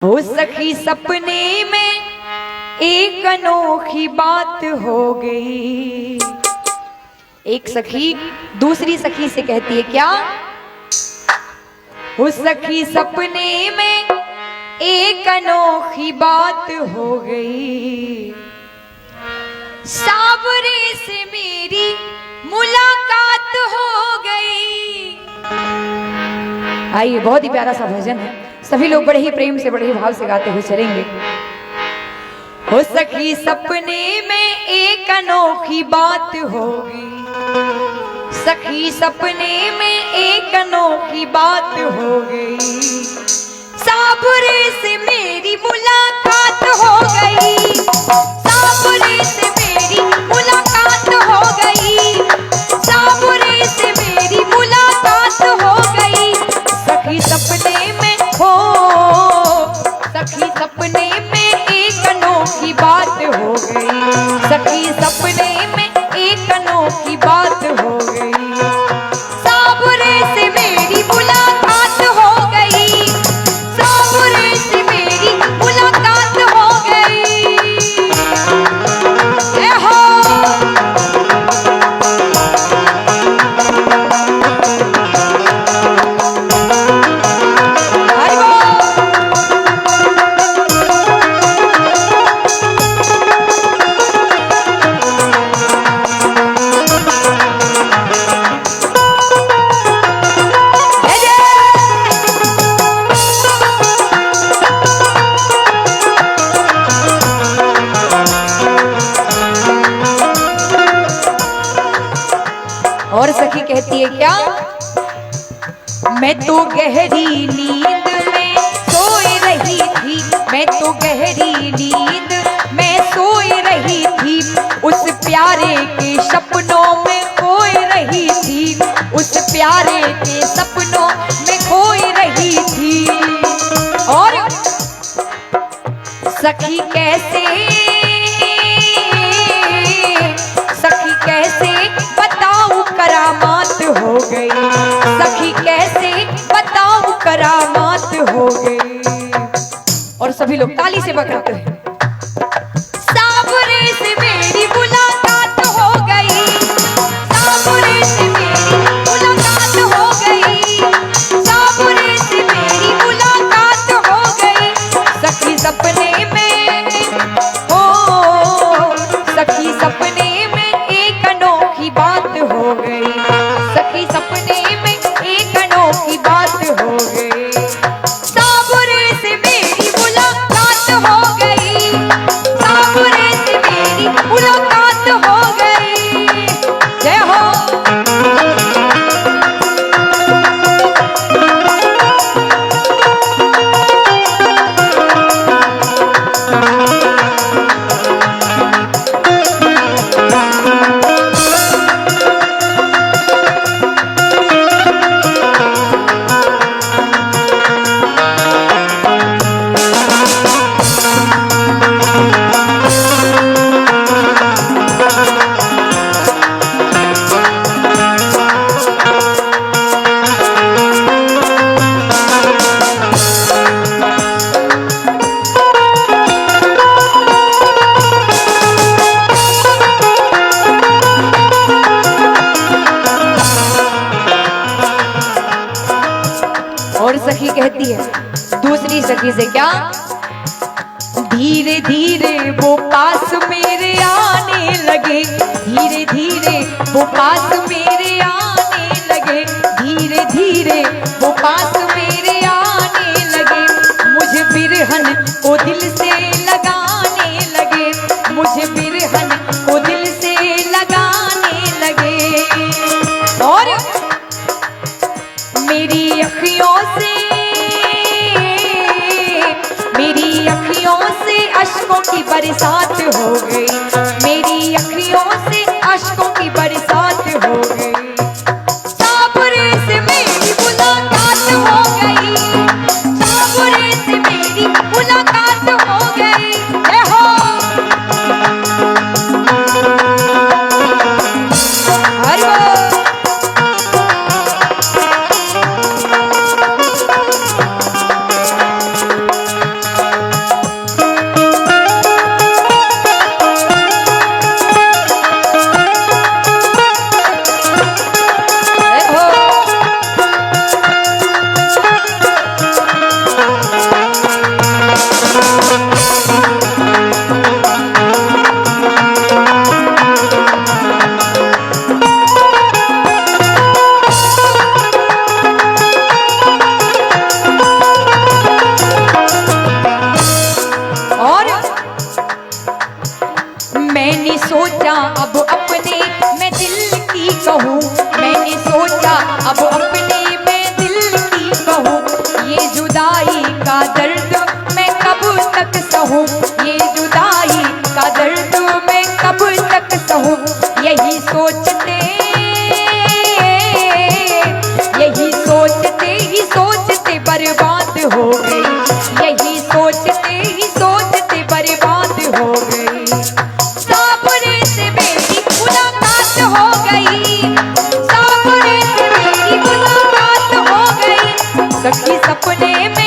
हो सखी सपने में एक अनोखी बात हो गई। एक सखी दूसरी सखी से कहती है क्या? हो सखी सपने में एक अनोखी बात हो गई, सावरे से मेरी मुलाकात हो गई। आइए, बहुत ही प्यारा सा भजन है, सभी लोग बड़े ही प्रेम से बड़े ही भाव से गाते हुए चलेंगे। हो सखी सपने में एक अनोखी बात हो गई, सखी सपने में एक अनोखी बात हो गई, सावरे से मेरी मुलाकात हो गई, सावरे से मेरी मुलाकात हो गई, सावरे से मेरी मुलाकात हो गई। सखी सपने में हो, सखी सपने में एक अनोखी बात हो गई, सखी सपने में एक अनोखी बात हो गई, सावरे से मेरी मुलाकात हो गई, सावरे से मेरी मुलाकात हो गई। ए हो और सखी कहती है क्या? मैं तो गहरी नींद में सोई रही थी, मैं तो गहरी नींद में सोई रही थी, उस प्यारे के सपनों में खोई रही थी, उस प्यारे के सपनों में खोई रही थी। और सखी कैसे, सखी कैसे बताऊं करामात हो गई, सखी कैसे बताऊं करामात हो गई। और सभी लोग ताली से बजाते हैं। सावरे से मेरी मुलाकात हो गई, सावरे से मेरी मुलाकात हो गई, सावरे से मेरी मुलाकात हो गई। सखी सपने में हो, सखी सपने में एक अनोखी बात हो गई, सखी सपने में एक अनोखी बात हो गई, सावरे से मेरी मुलाकात हो गई, सावरे से मेरी मुलाकात हो गई। जय हो। और सखी कहती है दूसरी सखी से क्या? धीरे धीरे वो पास मेरे आने लगे, धीरे धीरे वो पास मेरे आने लगे, धीरे धीरे वो पास मेरे आने लगे, मुझे बिरहन को दिल से लगाने लगे, मुझे बिरहन को दिल से लगाने लगे। और मेरी अखियों से, मेरी अखियों से अश्कों की बरसात हो गई, मेरी अखियों से अश्कों की बरसात हो गई, सावरे से मेरी मुलाकात हो गई, सावरे से मेरी मुलाकात हो गई। जय हो। हरि बोल। सखी सपने में